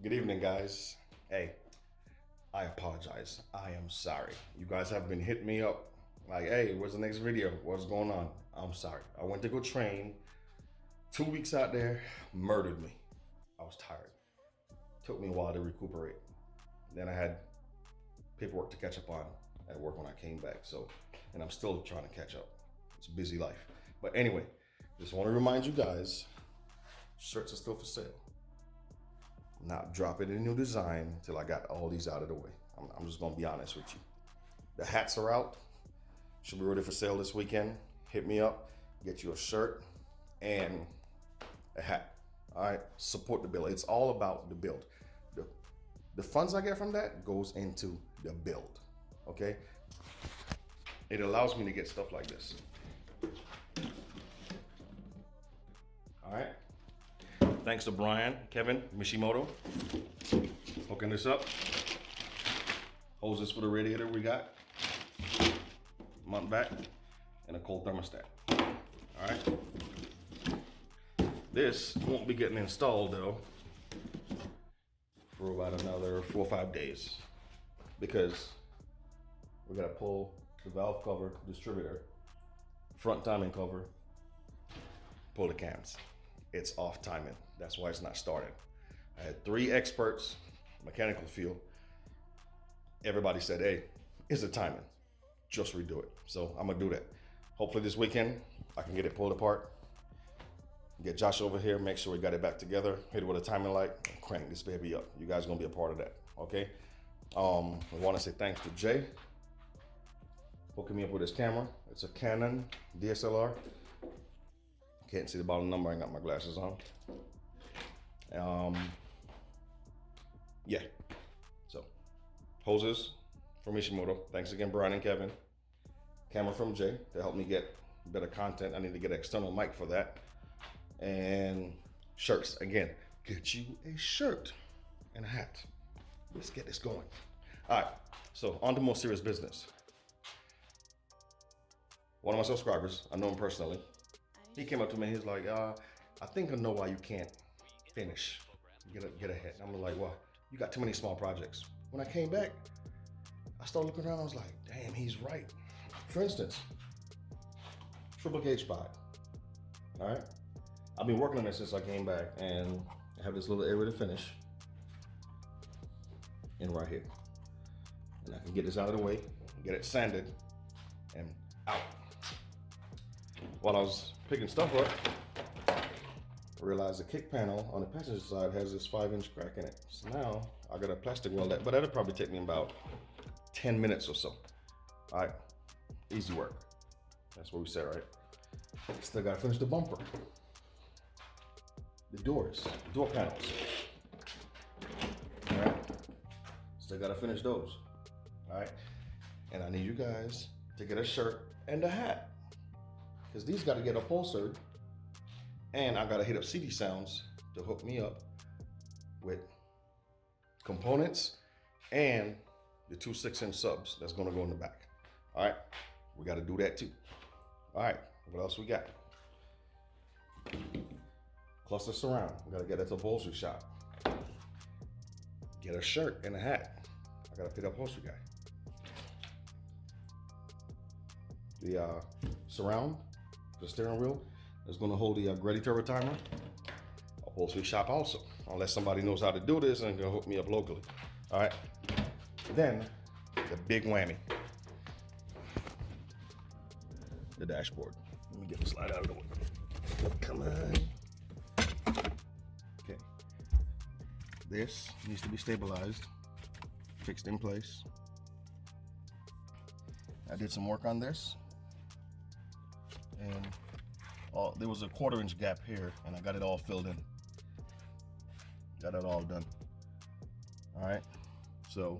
Good evening, guys. Hey, I apologize. I am sorry. You guys have been hitting me up like, hey, where's the next video? What's going on? I'm sorry. I went to go train. 2 weeks out there murdered me. I was tired. Took me a while to recuperate. Then I had paperwork to catch up on at work when I came back. And I'm still trying to catch up. It's a busy life. But anyway, just want to remind you guys, shirts are still for sale. Not dropping a new design until I got all these out of the way. I'm just gonna be honest with you. The hats are out. Should be ready for sale this weekend. Hit me up, get you a shirt and a hat. All right, support the build. It's all about the build. The funds I get from that goes into the build, okay? It allows me to get stuff like this. All right. Thanks to Brian, Kevin, Mishimoto, hooking this up. Hoses for the radiator we got. Mount back and a cold thermostat. All right. This won't be getting installed though for about another 4 or 5 days because we gotta pull the valve cover, distributor, front timing cover, pull the cams. It's off timing. That's why it's not started. I had 3 experts, mechanical field. Everybody said, hey, it's a timing. Just redo it. So I'm gonna do that. Hopefully this weekend, I can get it pulled apart. Get Josh over here, make sure we got it back together, hit it with a timing light, and crank this baby up. You guys are gonna be a part of that, okay? I wanna say thanks to Jay, hooking me up with his camera. It's a Canon DSLR. Can't see the bottom number, I ain't got my glasses on. Yeah, so hoses from Mishimoto. Thanks again, Brian and Kevin. Camera from Jay to help me get better content. I need to get an external mic for that. And shirts, again, get you a shirt and a hat. Let's get this going. All right, so on to more serious business. One of my subscribers, I know him personally, he came up to me, he's like, I think I know why you can't finish, get ahead. And I'm like, well, you got too many small projects. When I came back, I started looking around, I was like, damn, he's right. For instance, triple gauge pipe, all right? I've been working on this since I came back and I have this little area to finish in right here. And I can get this out of the way, get it sanded and out. While I was picking stuff up, I realized the kick panel on the passenger side has this 5-inch crack in it. So now I got a plastic weld that, but that'll probably take me about 10 minutes or so. All right, easy work. That's what we said, right? Still gotta finish the bumper, the doors, the door panels. All right, still gotta finish those. All right, and I need you guys to get a shirt and a hat, because these got to get upholstered, and I got to hit up CD Sounds to hook me up with components and the 2 6-inch subs that's going to go in the back. All right, we got to do that too. All right, what else we got? Cluster surround. We got to get that to upholstery shop. Get a shirt and a hat. I got to pick up upholstery guy. The surround, the steering wheel, is going to hold the Grady turbo timer. Upholstery shop also, unless somebody knows how to do this and can hook me up locally. All right. Then the big whammy, the dashboard. Let me get the slide out of the way. Come on. Okay. This needs to be stabilized, fixed in place. I did some work on this. And there was a 1/4-inch gap here, and I got it all filled in. Got it all done. All right, so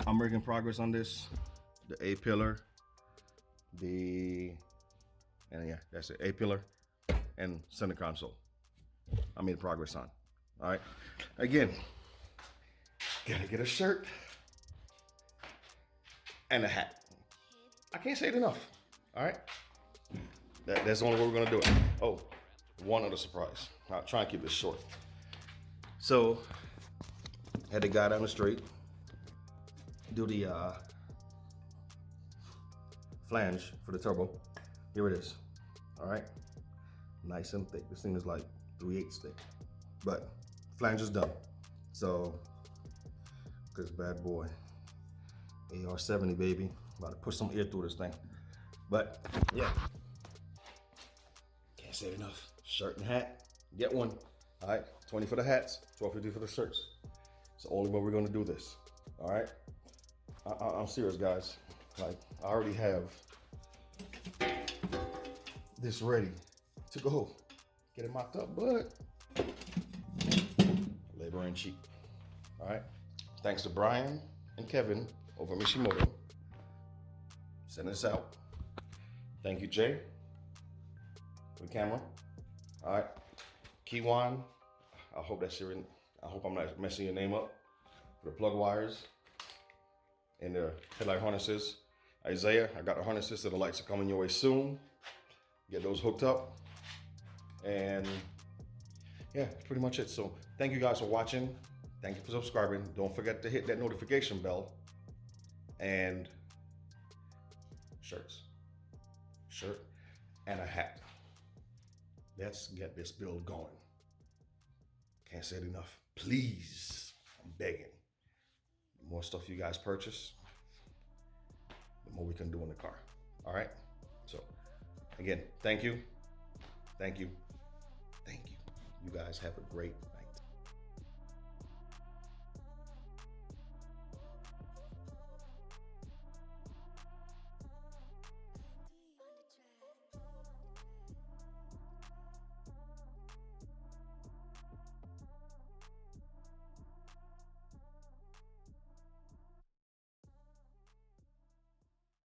I'm making progress on this. The A pillar, and yeah, that's it. A pillar and center console. I made progress on. All right, again, gotta get a shirt and a hat. I can't say it enough. All right. That's the only way we're gonna do it. Oh, one other surprise. I'll try and keep this short. So Had the guy down the street do the flange for the turbo. Here it is. All right, nice and thick. This thing is like 3/8 thick, but flange is done. So this bad boy, AR-70 baby, about to push some air through this thing. But yeah, can't say it enough. Shirt and hat, get one. All right, 20 for the hats, $12.50 for the shirts. It's the only way we're gonna do this. All right, I'm serious, guys. Like, I already have this ready to go. Get it mocked up, but labor ain't cheap. All right, thanks to Brian and Kevin over Mishimoto. Send this out. Thank you, Jay, for the camera. All right, Kiwan, I hope I'm not messing your name up. For the plug wires and the headlight harnesses. Isaiah, I got the harnesses, so the lights are coming your way soon. Get those hooked up. And yeah, that's pretty much it. So thank you guys for watching. Thank you for subscribing. Don't forget to hit that notification bell. And shirts. Shirt and a hat. Let's get this build going. Can't say it enough. Please, I'm begging. The more stuff you guys purchase, the more we can do in the car. All right? So, again, thank you. Thank you. Thank you. You guys have a great